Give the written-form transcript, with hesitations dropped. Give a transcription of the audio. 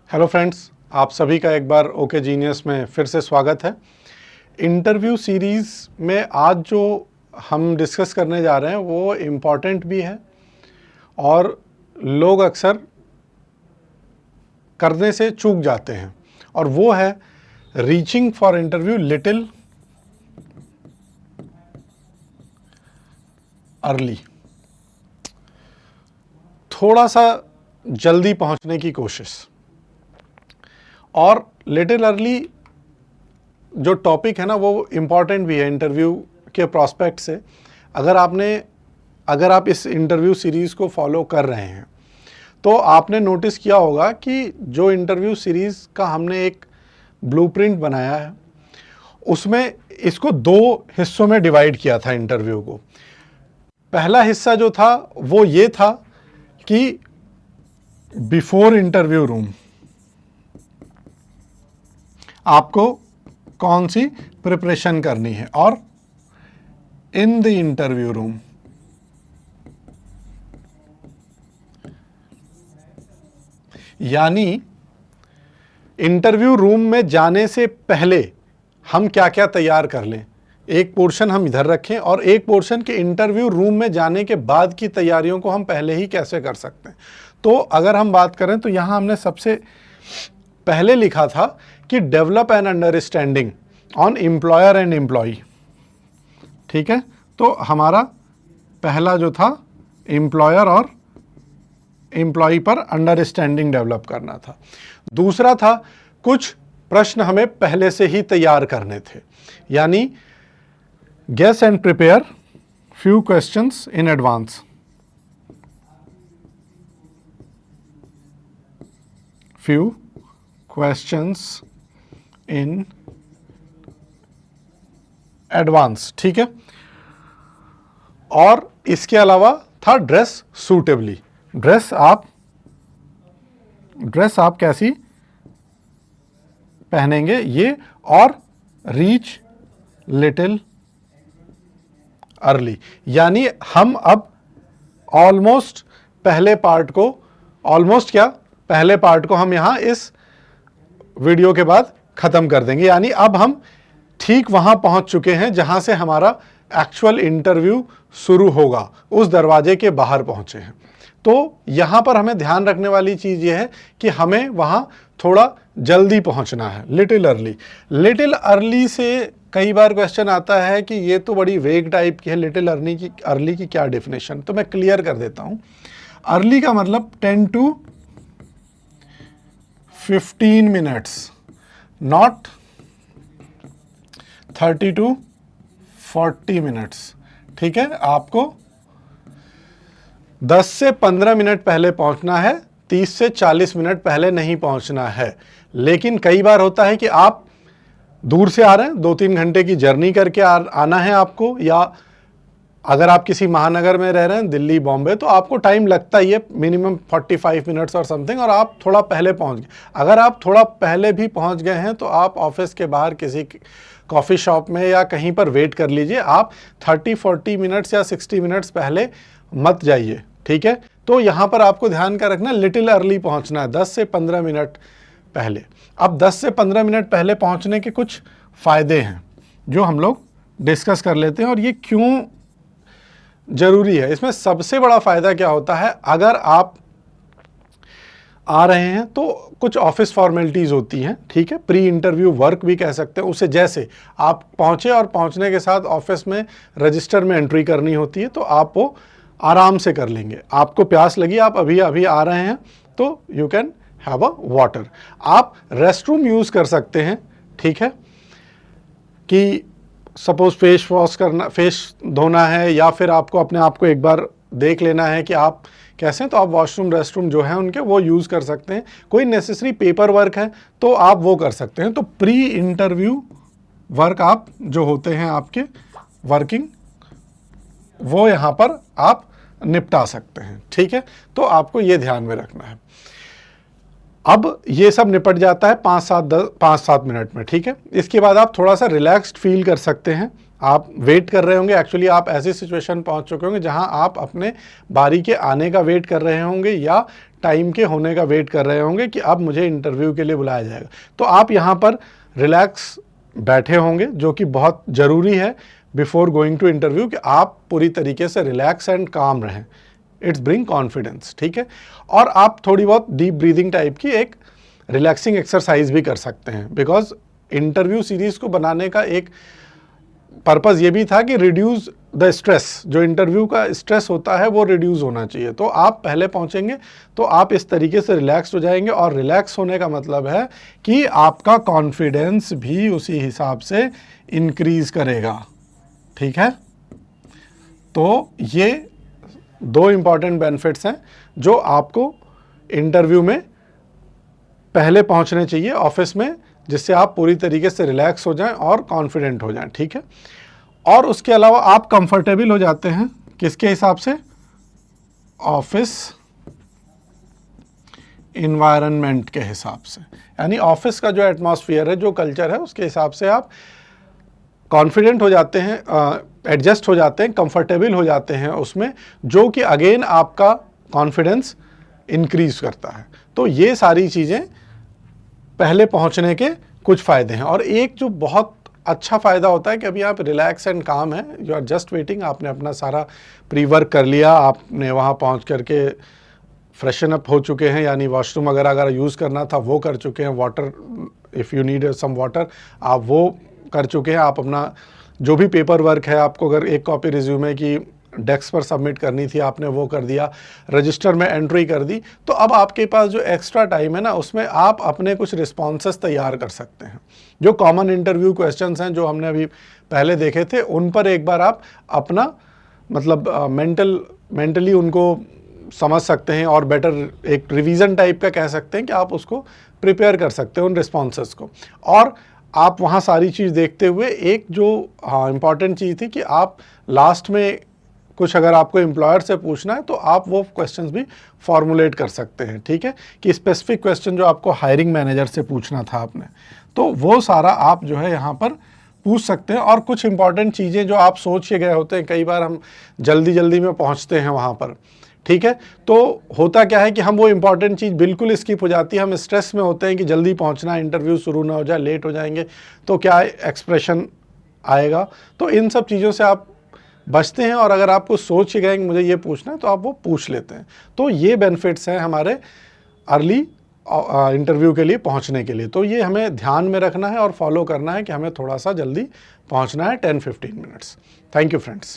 Hello friends, आप सभी का एक बार ओके जीनियस में फिर से स्वागत है। इंटरव्यू सीरीज़ में आज जो हम डिस्कस करने जा रहे हैं वो इम्पॉर्टेंट भी है और लोग अक्सर करने से चूक जाते हैं, और वो है reaching for interview little early. थोड़ा सा जल्दी पहुंचने की कोशिश। और लिटिल अर्ली जो टॉपिक है ना वो इम्पॉर्टेंट भी है इंटरव्यू के प्रॉस्पेक्ट से। अगर आप इस इंटरव्यू सीरीज़ को फॉलो कर रहे हैं तो आपने नोटिस किया होगा कि जो इंटरव्यू सीरीज़ का हमने एक ब्लूप्रिंट बनाया है उसमें इसको दो हिस्सों में डिवाइड किया था इंटरव्यू को। पहला हिस्सा जो था वो ये था कि बिफोर इंटरव्यू रूम आपको कौन सी प्रिपरेशन करनी है, और इन द इंटरव्यू रूम यानी इंटरव्यू रूम में जाने से पहले हम क्या क्या तैयार कर लें। एक पोर्शन हम इधर रखें और एक पोर्शन के इंटरव्यू रूम में जाने के बाद की तैयारियों को हम पहले ही कैसे कर सकते हैं। तो अगर हम बात करें तो यहां हमने सबसे पहले लिखा था कि develop an understanding on employer and employee. ठीक है, तो हमारा पहला जो था एम्प्लॉयर और एम्प्लॉई पर अंडरस्टैंडिंग डेवलप करना था। दूसरा था कुछ प्रश्न हमें पहले से ही तैयार करने थे, यानी guess and prepare few questions in advance. Few questions in advance. ठीक है, और इसके अलावा था ड्रेस सूटेबली। ड्रेस आप कैसी पहनेंगे ये, और रीच लिटिल अर्ली, यानी हम अब ऑलमोस्ट पहले पार्ट को हम यहां इस वीडियो के बाद खत्म कर देंगे। यानी अब हम ठीक वहां पहुंच चुके हैं जहां से हमारा एक्चुअल इंटरव्यू शुरू होगा, उस दरवाजे के बाहर पहुंचे हैं। तो यहां पर हमें ध्यान रखने वाली चीज ये है कि हमें वहां थोड़ा जल्दी पहुंचना है, लिटिल अर्ली। लिटिल अर्ली से कई बार क्वेश्चन आता है कि ये तो बड़ी वेग टाइप की है, लिटिल अर्ली की क्या डेफिनेशन। तो मैं क्लियर कर देता हूं। अर्ली का मतलब 10 to 15 minutes, not 30 to 40 minutes. ठीक है, आपको 10 से 15 मिनट पहले पहुंचना है, 30 से 40 मिनट पहले नहीं पहुंचना है। लेकिन कई बार होता है कि आप दूर से आ रहे हैं, 2-3 घंटे की जर्नी करके आना है आपको, या अगर आप किसी महानगर में रह रहे हैं, दिल्ली बॉम्बे, तो आपको टाइम लगता ही है, मिनिमम 45 मिनट्स और समथिंग, और आप थोड़ा पहले पहुंच गए। अगर आप थोड़ा पहले भी पहुंच गए हैं तो आप ऑफिस के बाहर किसी कॉफ़ी शॉप में या कहीं पर वेट कर लीजिए। आप 30-40 मिनट्स या 60 मिनट्स पहले मत जाइए। ठीक है, तो यहाँ पर आपको ध्यान का रखना, लिटिल अर्ली पहुँचना है, 10 से 15 मिनट पहले। अब 10 से 15 मिनट पहले पहुँचने के कुछ फ़ायदे हैं जो हम लोग डिस्कस कर लेते हैं, और ये क्यों ज़रूरी है। इसमें सबसे बड़ा फ़ायदा क्या होता है, अगर आप आ रहे हैं तो कुछ ऑफिस फॉर्मेलिटीज़ होती हैं। ठीक है, प्री इंटरव्यू वर्क भी कह सकते हैं उसे। जैसे आप पहुँचे और पहुँचने के साथ ऑफिस में रजिस्टर में एंट्री करनी होती है, तो आप वो आराम से कर लेंगे। आपको प्यास लगी, आप अभी अभी आ रहे हैं, तो you can have a water. आप रेस्ट रूम यूज़ कर सकते हैं। ठीक है, कि सपोज फेस धोना है, या फिर आपको अपने आप को एक बार देख लेना है कि आप कैसे हैं, तो आप वॉशरूम रेस्टरूम जो है उनके वो यूज़ कर सकते हैं। कोई नेसेसरी पेपर वर्क है तो आप वो कर सकते हैं। तो प्री इंटरव्यू वर्क आप जो होते हैं आपके वर्किंग, वो यहाँ पर आप निपटा सकते हैं। ठीक है, तो आपको ये ध्यान में रखना है। अब ये सब निपट जाता है 5-7 मिनट में। ठीक है, इसके बाद आप थोड़ा सा रिलैक्स्ड फील कर सकते हैं। आप वेट कर रहे होंगे, एक्चुअली आप ऐसी सिचुएशन पहुंच चुके होंगे जहां आप अपने बारी के आने का वेट कर रहे होंगे, या टाइम के होने का वेट कर रहे होंगे कि अब मुझे इंटरव्यू के लिए बुलाया जाएगा। तो आप यहाँ पर रिलैक्स बैठे होंगे, जो कि बहुत ज़रूरी है बिफोर गोइंग टू इंटरव्यू, कि आप पूरी तरीके से रिलैक्स एंड काम रहें। इट्स ब्रिंग कॉन्फिडेंस, ठीक है। और आप थोड़ी बहुत डीप ब्रीदिंग टाइप की एक रिलैक्सिंग एक्सरसाइज भी कर सकते हैं, बिकॉज इंटरव्यू सीरीज़ को बनाने का एक पर्पज़ ये भी था कि रिड्यूस द स्ट्रेस, जो इंटरव्यू का स्ट्रेस होता है वो रिड्यूस होना चाहिए। तो आप पहले पहुंचेंगे तो आप इस तरीके से रिलैक्स हो जाएंगे, और रिलैक्स होने का मतलब है कि आपका कॉन्फिडेंस भी उसी हिसाब से इंक्रीज करेगा, ठीक है। तो ये 2 इम्पॉर्टेंट बेनिफिट्स हैं जो आपको इंटरव्यू में पहले पहुंचने चाहिए ऑफिस में, जिससे आप पूरी तरीके से रिलैक्स हो जाएं और कॉन्फिडेंट हो जाएं, ठीक है। और उसके अलावा आप कंफर्टेबल हो जाते हैं किसके हिसाब से? ऑफिस इन्वायरमेंट के हिसाब से, यानी ऑफिस का जो एटमॉस्फेयर है, जो कल्चर है, उसके हिसाब से आप कॉन्फिडेंट हो जाते हैं, एडजस्ट हो जाते हैं, कंफर्टेबल हो जाते हैं उसमें, जो कि अगेन आपका कॉन्फिडेंस इंक्रीज करता है। तो ये सारी चीज़ें पहले पहुंचने के कुछ फ़ायदे हैं। और एक जो बहुत अच्छा फ़ायदा होता है कि अभी आप रिलैक्स एंड काम है, यू आर जस्ट वेटिंग, आपने अपना सारा प्री वर्क कर लिया, आपने वहाँ पहुँच करके फ्रेशन अप हो चुके हैं, यानी वॉशरूम वगैरह अगर यूज़ करना था वो कर चुके हैं, water if you need some water आप वो कर चुके हैं, आप अपना जो भी पेपर वर्क है, आपको अगर एक कॉपी रिज्यूमे की डेस्क पर सबमिट करनी थी आपने वो कर दिया, रजिस्टर में एंट्री कर दी, तो अब आपके पास जो एक्स्ट्रा टाइम है ना, उसमें आप अपने कुछ रिस्पॉन्सेस तैयार कर सकते हैं। जो कॉमन इंटरव्यू क्वेश्चंस हैं जो हमने अभी पहले देखे थे, उन पर एक बार आप अपना मतलब मेंटली उनको समझ सकते हैं, और बेटर एक रिवीजन टाइप का कह सकते हैं कि आप उसको प्रिपेयर कर सकते हैं उन रिस्पॉन्सेस को। और आप वहाँ सारी चीज़ देखते हुए एक जो इम्पॉर्टेंट चीज़ थी कि आप लास्ट में कुछ अगर आपको एम्प्लॉयर से पूछना है तो आप वो क्वेश्चंस भी फॉर्मुलेट कर सकते हैं, ठीक है, कि स्पेसिफिक क्वेश्चन जो आपको हायरिंग मैनेजर से पूछना था आपने, तो वो सारा आप जो है यहाँ पर पूछ सकते हैं। और कुछ इंपॉर्टेंट चीज़ें जो आप सोच के गए होते हैं, कई बार हम जल्दी में पहुँचते हैं वहाँ पर, ठीक है, तो होता क्या है कि हम वो इंपॉर्टेंट चीज़ बिल्कुल स्किप हो जाती है, हम स्ट्रेस में होते हैं कि जल्दी पहुँचना, इंटरव्यू शुरू ना हो जाए, लेट हो जाएंगे तो क्या एक्सप्रेशन आएगा। तो इन सब चीज़ों से आप बचते हैं, और अगर आपको सोच के गए कि मुझे ये पूछना है तो आप वो पूछ लेते हैं। तो ये बेनिफिट्स हैं हमारे अर्ली इंटरव्यू के लिए पहुंचने के लिए। तो ये हमें ध्यान में रखना है और फॉलो करना है कि हमें थोड़ा सा जल्दी पहुंचना है, 10-15 मिनट्स। Thank you friends.